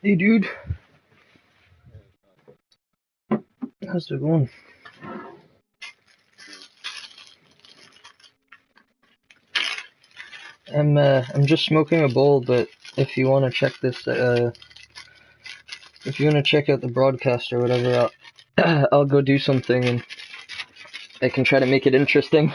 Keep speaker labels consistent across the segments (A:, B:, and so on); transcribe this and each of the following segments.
A: Hey dude, how's it going? I'm just smoking a bowl, but if you want to check this, if you want to check out the broadcast or whatever, I'll go do something and I can try to make it interesting.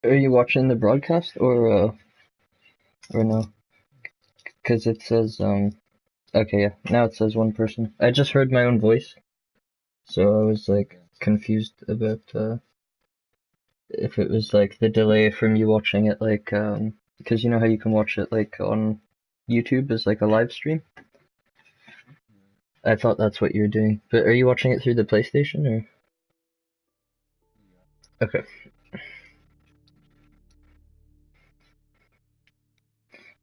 A: Are you watching the broadcast or no? Because it says okay, yeah, now it says one person. I just heard my own voice, so I was like confused about if it was like the delay from you watching it because you know how you can watch it like on YouTube as like a live stream. I thought that's what you were doing. But are you watching it through the PlayStation or? Okay.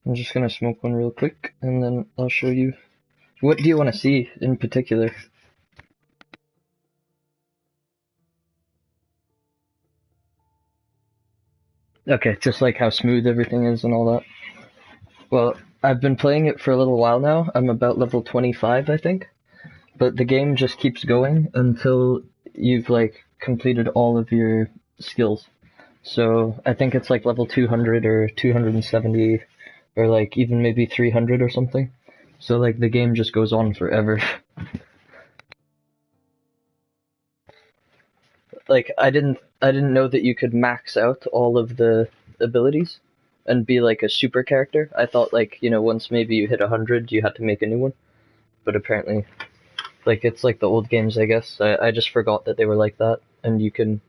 A: I'm just gonna smoke one real quick and then I'll show you. What do you want to see in particular? Okay, just like how smooth everything is and all that. Well, I've been playing it for a little while now. I'm about level 25, I think. But the game just keeps going until you've like completed all of your skills. So I think it's like level 200 or 270 or like even maybe 300 or something. So like the game just goes on forever. Like I didn't know that you could max out all of the abilities and be like a super character. I thought like, once maybe you hit 100, you had to make a new one. But apparently like it's like the old games, I guess. I just forgot that they were like that and you can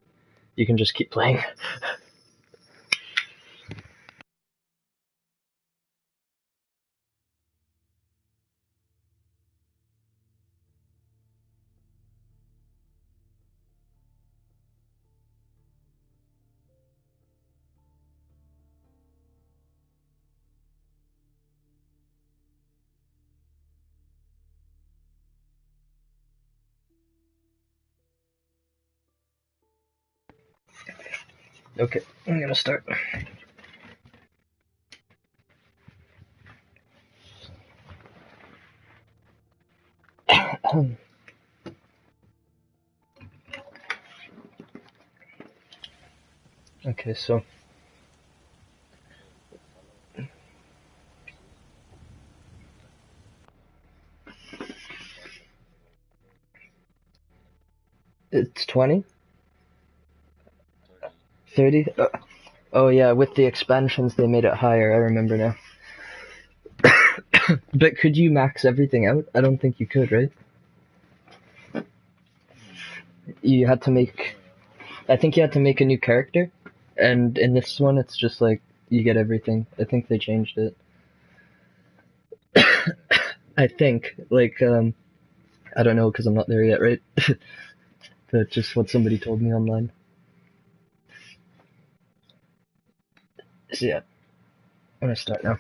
A: just keep playing. Okay, I'm gonna start. Okay, so it's 20? 30? Oh yeah, with the expansions they made it higher, I remember now. But could you max everything out? I don't think you could, right? You had to make I think you had to make a new character, and in this one it's just like you get everything. I think they changed it. I think I don't know because I'm not there yet, right? That's just what somebody told me online. So yeah, I'm gonna start now.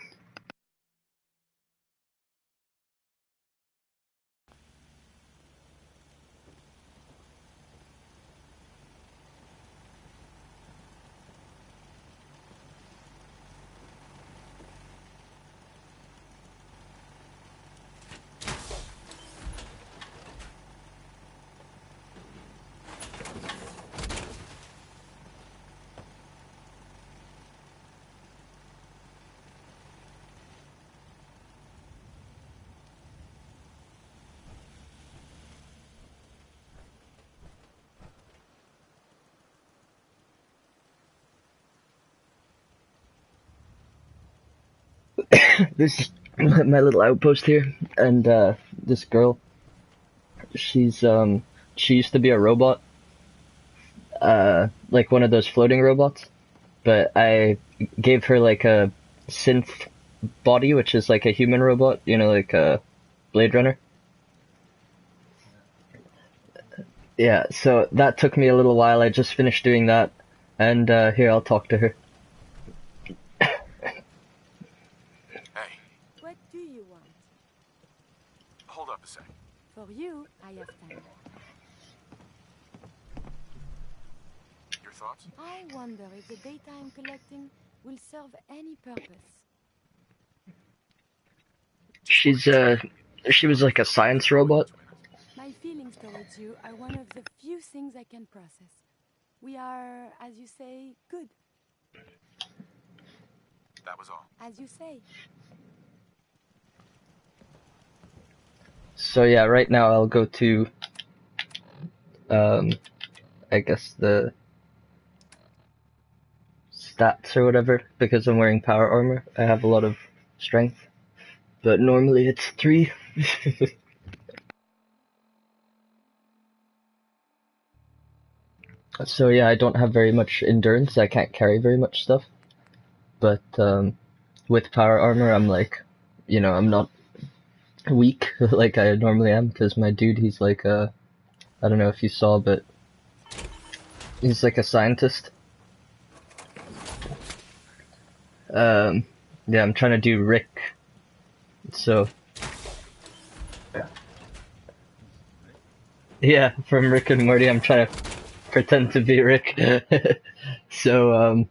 A: This is my little outpost here, and this girl, she's she used to be a robot, like one of those floating robots, but I gave her like a synth body, which is like a human robot, you know, like a Blade Runner. Yeah, so that took me a little while. I just finished doing that, and here, I'll talk to her.
B: Hey,
C: What do you want?
B: hold up a sec.
C: For you, I have time.
B: Your thoughts?
C: I wonder if the data I'm collecting will serve any purpose.
A: She was like a science robot.
C: My feelings towards you are one of the few things I can process. We are, as you say, good.
B: That was all.
C: As you say.
A: So yeah, right now I'll go to, I guess the stats or whatever, because I'm wearing power armor. I have a lot of strength, but normally it's 3. So yeah, I don't have very much endurance. I can't carry very much stuff, but with power armor, I'm like, you know, I'm not weak like I normally am, because my dude, he's like I don't know if you saw, but he's like a scientist. Yeah, I'm trying to do Rick, so yeah, from Rick and Morty, I'm trying to pretend to be Rick. So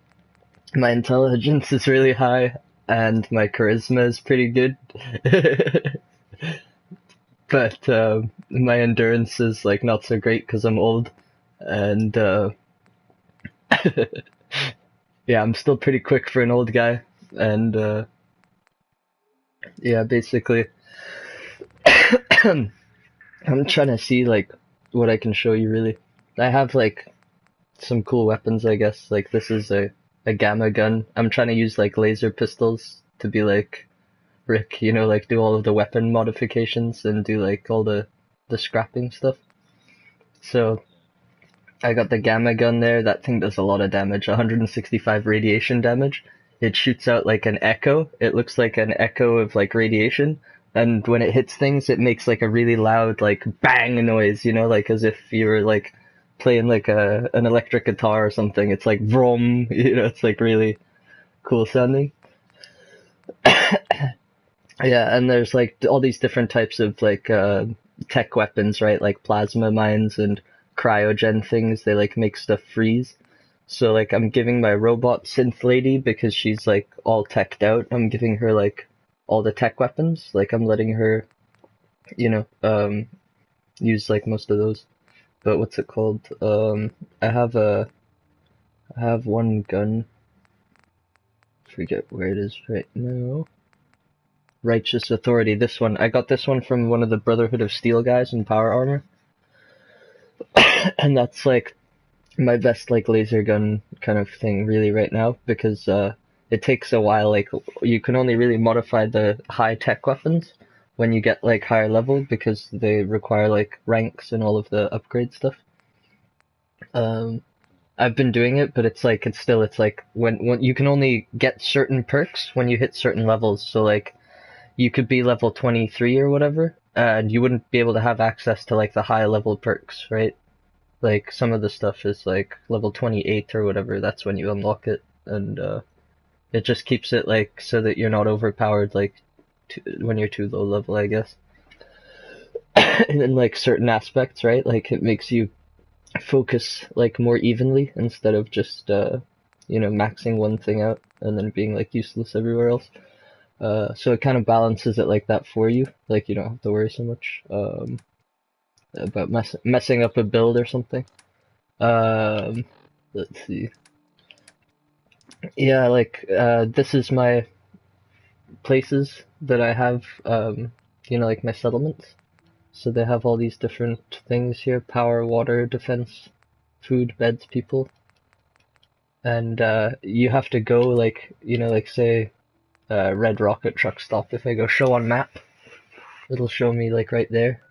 A: my intelligence is really high, and my charisma is pretty good. But my endurance is like not so great because I'm old, and yeah, I'm still pretty quick for an old guy, and yeah, basically, I'm trying to see like what I can show you really. I have like some cool weapons, I guess. Like this is a gamma gun. I'm trying to use like laser pistols to be like Rick, you know, like do all of the weapon modifications and do like all the scrapping stuff. So I got the gamma gun there. That thing does a lot of damage, 165 radiation damage. It shoots out like an echo. It looks like an echo of like radiation. And when it hits things, it makes like a really loud like bang noise, you know, like as if you were like playing like an electric guitar or something. It's like vroom, you know, it's like really cool sounding. Yeah, and there's like all these different types of like tech weapons, right? Like plasma mines and cryogen things. They like make stuff freeze. So like I'm giving my robot synth lady, because she's like all teched out, I'm giving her like all the tech weapons. Like I'm letting her, you know, use like most of those. But what's it called? I have one gun. Forget where it is right now. Righteous Authority. This one. I got this one from one of the Brotherhood of Steel guys in power armor. And that's like my best like laser gun kind of thing really right now, because it takes a while. Like you can only really modify the high tech weapons when you get like higher level, because they require like ranks and all of the upgrade stuff. I've been doing it, but it's like it's like when you can only get certain perks when you hit certain levels. So like you could be level 23 or whatever, and you wouldn't be able to have access to like the high level perks, right? Like some of the stuff is like level 28 or whatever. That's when you unlock it, and it just keeps it like so that you're not overpowered like when you're too low level, I guess. And in like certain aspects, right? Like it makes you focus like more evenly instead of just you know, maxing one thing out and then being like useless everywhere else. So it kind of balances it like that for you. Like you don't have to worry so much about messing up a build or something. Let's see. Yeah, like this is my places that I have, you know, like my settlements. So they have all these different things here: power, water, defense, food, beds, people. And you have to go like, you know, like say red rocket truck stop. If I go show on map, it'll show me like right there.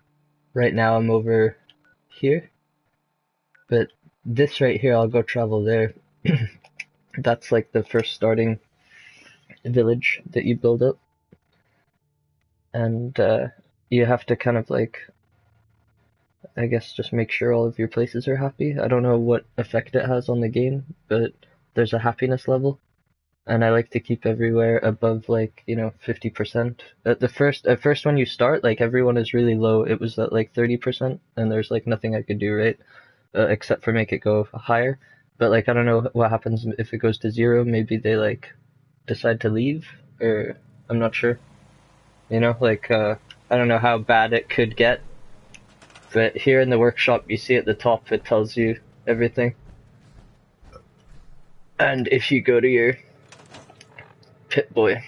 A: Right now I'm over here, but this right here, I'll go travel there. That's like the first starting village that you build up, and you have to kind of like, I guess, just make sure all of your places are happy. I don't know what effect it has on the game, but there's a happiness level, and I like to keep everywhere above like 50%. At first when you start, like everyone is really low. It was at like 30%, and there's like nothing I could do, right? Except for make it go higher. But like I don't know what happens if it goes to 0. Maybe they like decide to leave, or I'm not sure. Like I don't know how bad it could get. But here in the workshop, you see at the top, it tells you everything. And if you go to your Pip-Boy,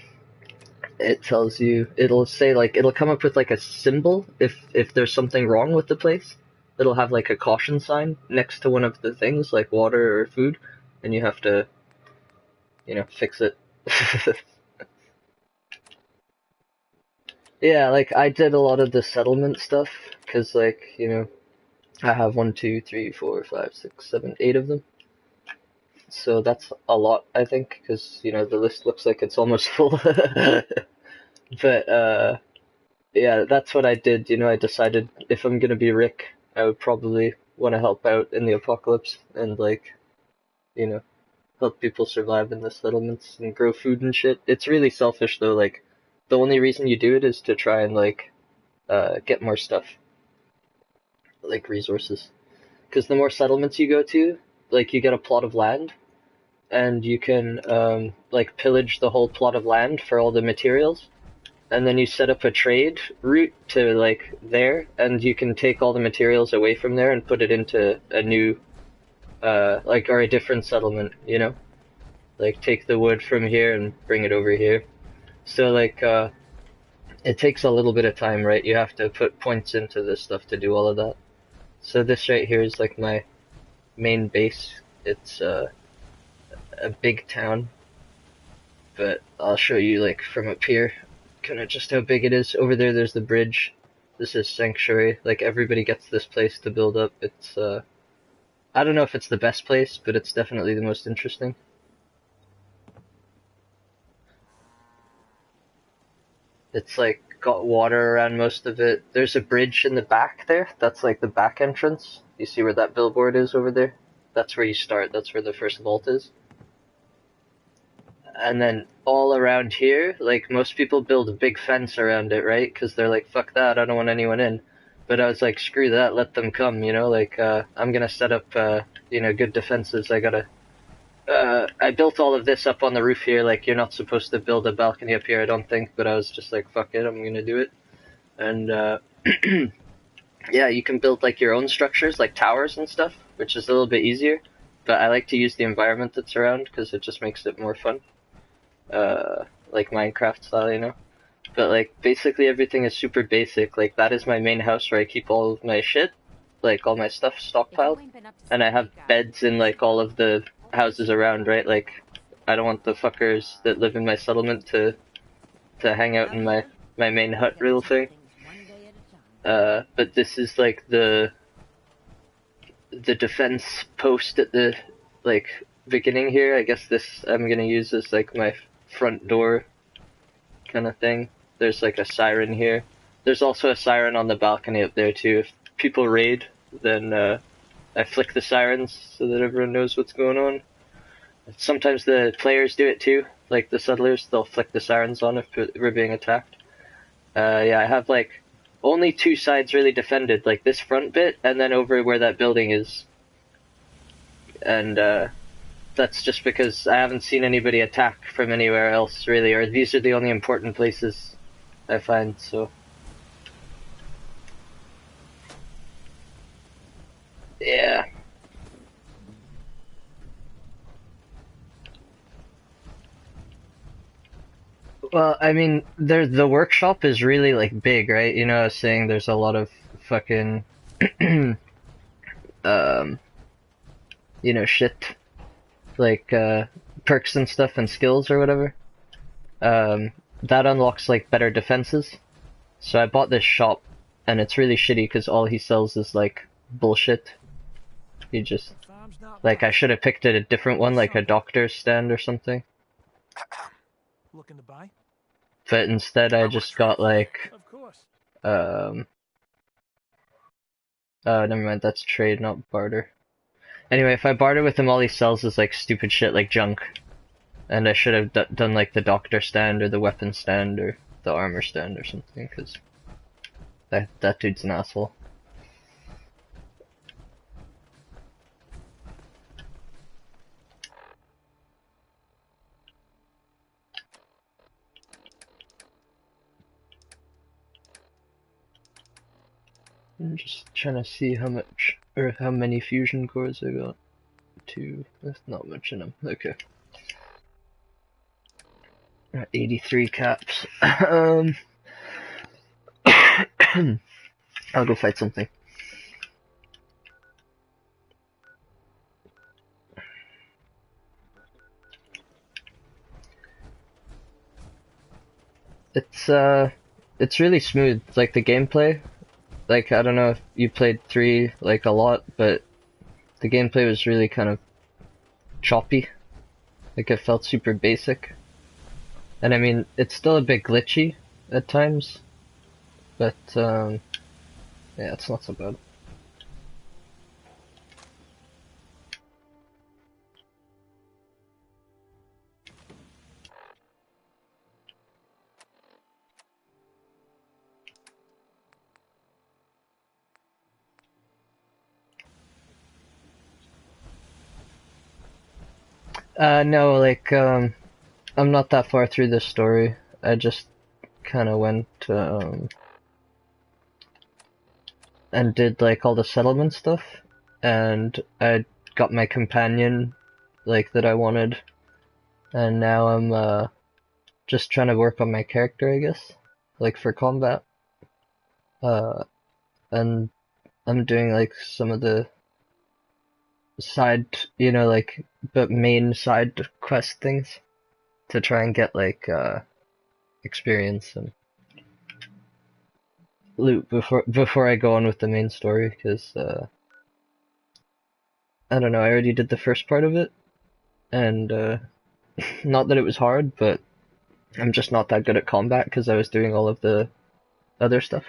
A: it tells you, it'll say like, it'll come up with like a symbol if there's something wrong with the place. It'll have like a caution sign next to one of the things, like water or food, and you have to, fix it. Yeah, like I did a lot of the settlement stuff, cause like, I have 1, 2, 3, 4, 5, 6, 7, 8 of them. So that's a lot, I think, because, the list looks like it's almost full. But, yeah, that's what I did. I decided if I'm gonna be Rick, I would probably want to help out in the apocalypse and, like, help people survive in the settlements and grow food and shit. It's really selfish, though. Like, the only reason you do it is to try and, like, get more stuff. Like, resources. Because the more settlements you go to, like, you get a plot of land, and you can, like, pillage the whole plot of land for all the materials, and then you set up a trade route to, like, there, and you can take all the materials away from there and put it into a new, like, or a different settlement, Like, take the wood from here and bring it over here. So, like, it takes a little bit of time, right? You have to put points into this stuff to do all of that. So this right here is, like, my main base. It's, a big town, but I'll show you like from up here kind of just how big it is. Over there there's the bridge. This is Sanctuary. Like everybody gets this place to build up. It's I don't know if it's the best place, but it's definitely the most interesting. It's like got water around most of it. There's a bridge in the back there. That's like the back entrance. You see where that billboard is over there? That's where you start. That's where the first vault is. And then all around here, like most people build a big fence around it, right? Because they're like, fuck that, I don't want anyone in. But I was like, screw that, let them come, like, I'm gonna set up, good defenses. I built all of this up on the roof here, like, you're not supposed to build a balcony up here, I don't think, but I was just like, fuck it, I'm gonna do it. And, yeah, you can build, like, your own structures, like towers and stuff, which is a little bit easier. But I like to use the environment that's around, because it just makes it more fun. Like Minecraft style, But like basically everything is super basic. Like that is my main house where I keep all of my shit, like all my stuff stockpiled, and I have beds in like all of the houses around, right? Like I don't want the fuckers that live in my settlement to hang out in my main hut real thing. But this is like the defense post at the like beginning here. I guess this I'm gonna use as like my front door kind of thing. There's like a siren here. There's also a siren on the balcony up there too. If people raid, then I flick the sirens so that everyone knows what's going on. Sometimes the players do it too, like the settlers, they'll flick the sirens on if we're being attacked. Yeah, I have like only 2 sides really defended, like this front bit and then over where that building is. And that's just because I haven't seen anybody attack from anywhere else, really, or these are the only important places I find, so. Yeah. Well, I mean, the workshop is really, like, big, right? I was saying there's a lot of fucking, shit. Like, perks and stuff and skills or whatever. that unlocks like better defenses. So I bought this shop, and it's really shitty because all he sells is like bullshit. He just like I should have picked a different one, like a doctor's stand or something.
D: Looking to buy?
A: But instead I just got like
D: Of course.
A: oh, never mind, that's trade, not barter. Anyway, if I barter with him, all he sells is like stupid shit like junk. And I should have done like the doctor stand or the weapon stand or the armor stand or something, because that dude's an asshole. I'm just trying to see how much, or how many fusion cores I got. 2, that's not much in them. Okay. 83 caps. I'll go fight something. It's really smooth. Like the gameplay. Like I don't know if you played 3 like a lot, but the gameplay was really kind of choppy. Like it felt super basic. And I mean, it's still a bit glitchy at times, but yeah, it's not so bad. No, like, I'm not that far through this story. I just kind of went, and did, like, all the settlement stuff, and I got my companion, like, that I wanted, and now I'm, just trying to work on my character, I guess, like, for combat. And I'm doing, like, some of the side, like, but main side quest things to try and get, like, experience and loot before I go on with the main story, because I don't know, I already did the first part of it, and not that it was hard, but I'm just not that good at combat because I was doing all of the other stuff.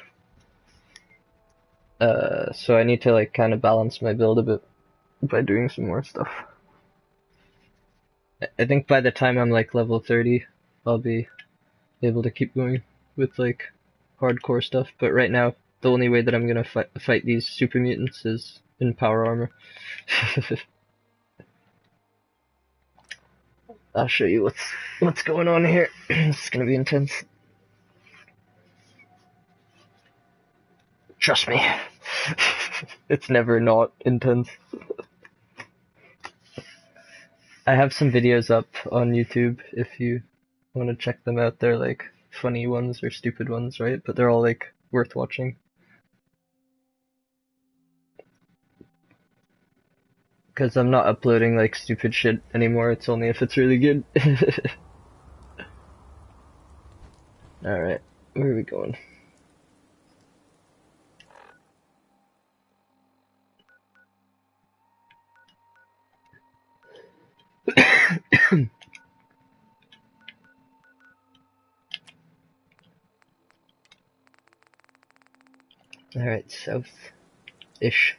A: So I need to like kind of balance my build a bit by doing some more stuff. I think by the time I'm like level 30, I'll be able to keep going with like hardcore stuff, but right now the only way that I'm gonna fight these super mutants is in power armor. I'll show you what's going on here. It's gonna be intense. Trust me. It's never not intense. I have some videos up on YouTube if you want to check them out. They're like funny ones or stupid ones, right? But they're all like worth watching. Because I'm not uploading like stupid shit anymore, it's only if it's really good. Alright, where are we going? Alright, south-ish.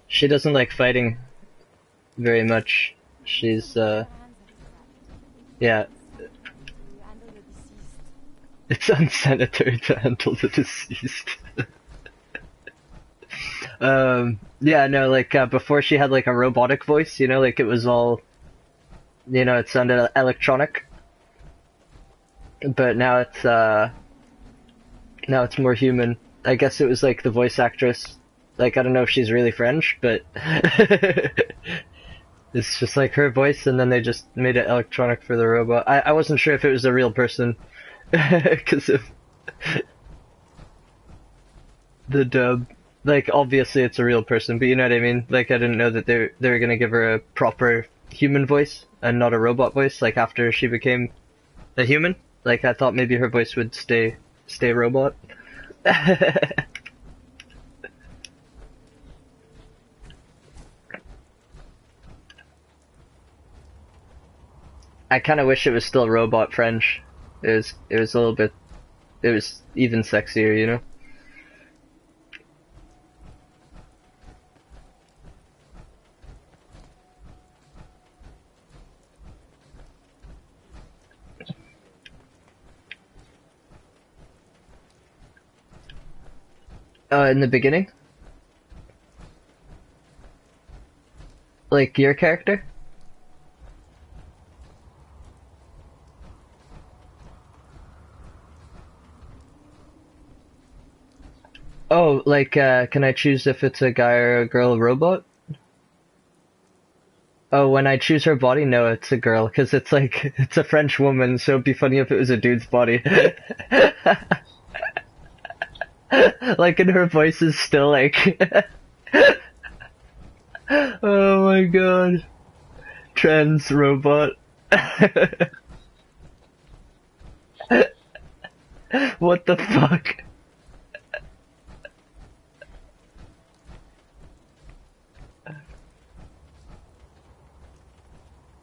A: She doesn't like fighting very much, She's,
C: Your hands have to
A: yeah,
C: you handle the deceased.
A: it's unsanitary to handle the deceased. Yeah, no, like, before she had, like, a robotic voice, you know, like, it was all, you know, it sounded electronic. But now it's more human. I guess it was, like, the voice actress. Like, I don't know if she's really French, but it's just, like, her voice, and then they just made it electronic for the robot. I wasn't sure if it was a real person, because of the dub. Like, obviously it's a real person, but you know what I mean? Like, I didn't know that they were gonna give her a proper human voice and not a robot voice, like, after she became a human. Like, I thought maybe her voice would stay robot. I kind of wish it was still robot French. It was a little bit, it was even sexier, you know? In the beginning? Like, your character? Oh, like, can I choose if it's a guy or a girl robot? Oh, when I choose her body, no, it's a girl, because it's like, it's a French woman, so it'd be funny if it was a dude's body. Like, and her voice is still like, oh my god, trans robot. What the fuck?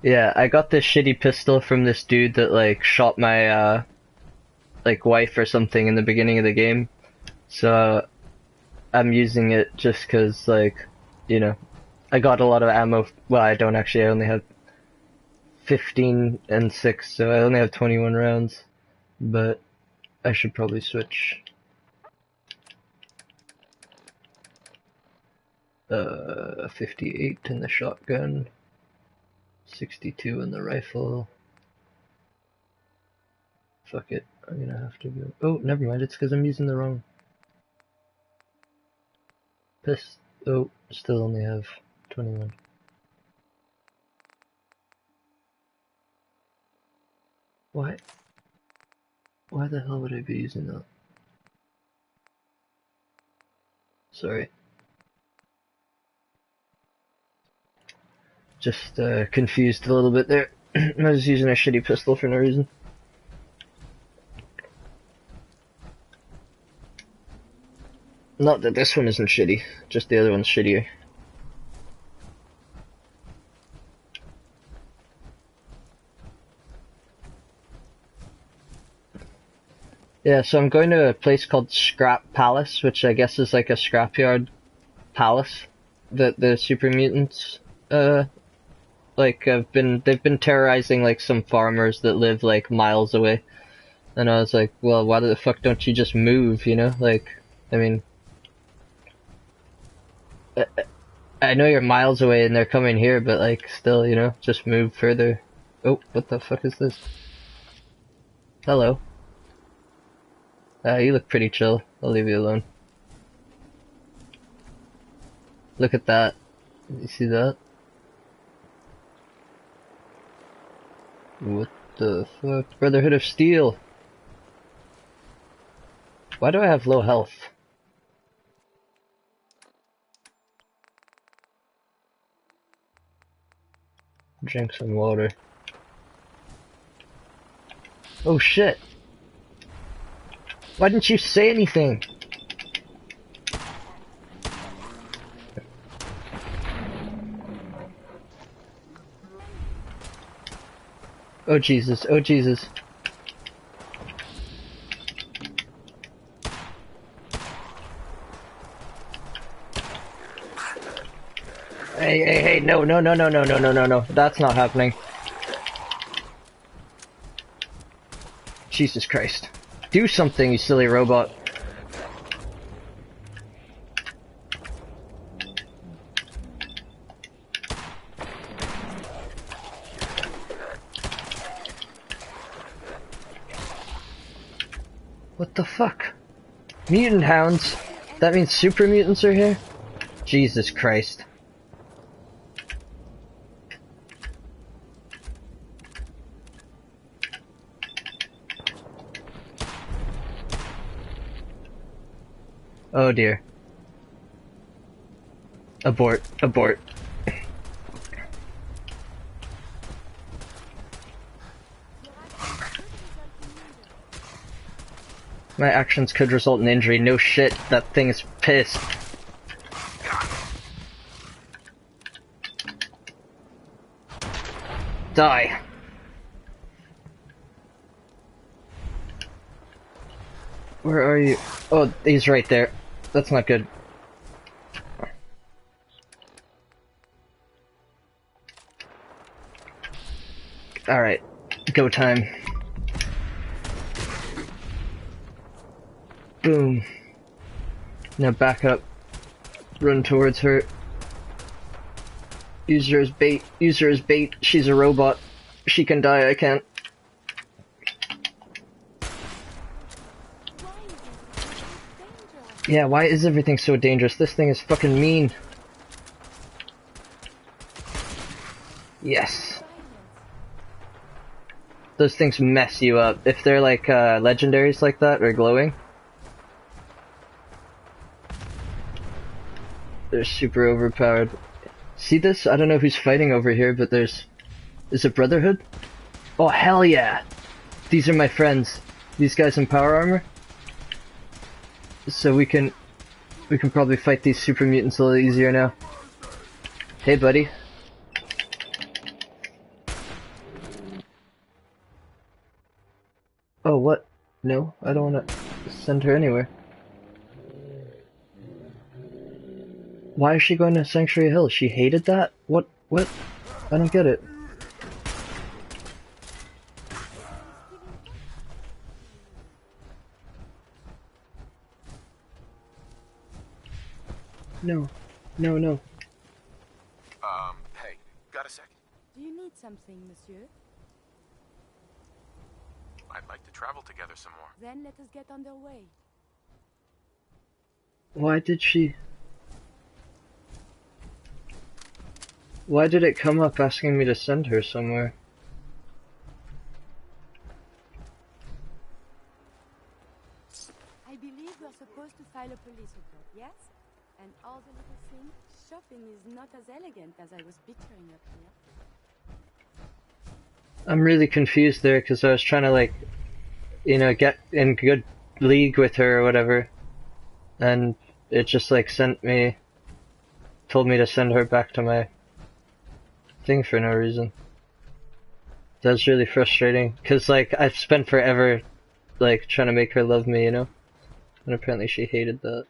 A: Yeah, I got this shitty pistol from this dude that, like, shot my, like, wife or something in the beginning of the game. So, I'm using it just 'cause, like, you know, I got a lot of ammo. Well, I don't actually, I only have 15 and 6, so I only have 21 rounds. But I should probably switch. 58 in the shotgun. 62 in the rifle. Fuck it, I'm gonna have to go. Oh, never mind, it's because I'm using the wrong. Oh, still only have 21. Why? Why the hell would I be using that? Sorry. Just confused a little bit there. I was using a shitty pistol for no reason. Not that this one isn't shitty, just the other one's shittier. Yeah, so I'm going to a place called Scrap Palace, which I guess is like a scrapyard palace that the super mutants, like, they've been terrorizing, like, some farmers that live, like, miles away. And I was like, well, why the fuck don't you just move, you know? Like, I mean, I know you're miles away and they're coming here, but, like, still, you know, just move further. Oh, what the fuck is this? Hello. You look pretty chill. I'll leave you alone. Look at that. You see that? What the fuck? Brotherhood of Steel! Why do I have low health? Drink some water. Oh shit! Why didn't you say anything? Oh Jesus, oh Jesus. Hey, no, no, no, no, no, no, no, no, no. That's not happening. Jesus Christ. Do something, you silly robot. What the fuck? Mutant hounds? That means super mutants are here? Jesus Christ. Oh dear. Abort, abort. My actions could result in injury. No shit, that thing is pissed. Die. Where are you? Oh, he's right there. That's not good. Alright, go time. Boom. Now back up. Run towards her. Use her as bait. Use her as bait. She's a robot. She can die, I can't. Yeah, why is everything so dangerous? This thing is fucking mean. Yes. Those things mess you up. If they're like legendaries like that, or glowing. They're super overpowered. See this? I don't know who's fighting over here, but there's... Is it Brotherhood? Oh, hell yeah! These are my friends. These guys in power armor. So we can probably fight these super mutants a little easier now. Hey, buddy. Oh, what? No, I don't want to send her anywhere. Why is she going to Sanctuary Hill? She hated that? What? I don't get it. No. No, no.
B: Hey, got a second?
C: Do you need something, monsieur?
B: I'd like to travel together some more.
C: Then let us get underway.
A: Why did she... Why did it come up asking me to send her somewhere?
C: I believe we're supposed to file a police report, yes? And all the little things, shopping is not as elegant as I was picturing up here.
A: I'm really confused there because I was trying to, like, you know, get in good league with her or whatever. And it just, like, told me to send her back to my thing for no reason. That's really frustrating because, like, I've spent forever, like, trying to make her love me, you know? And apparently she hated that.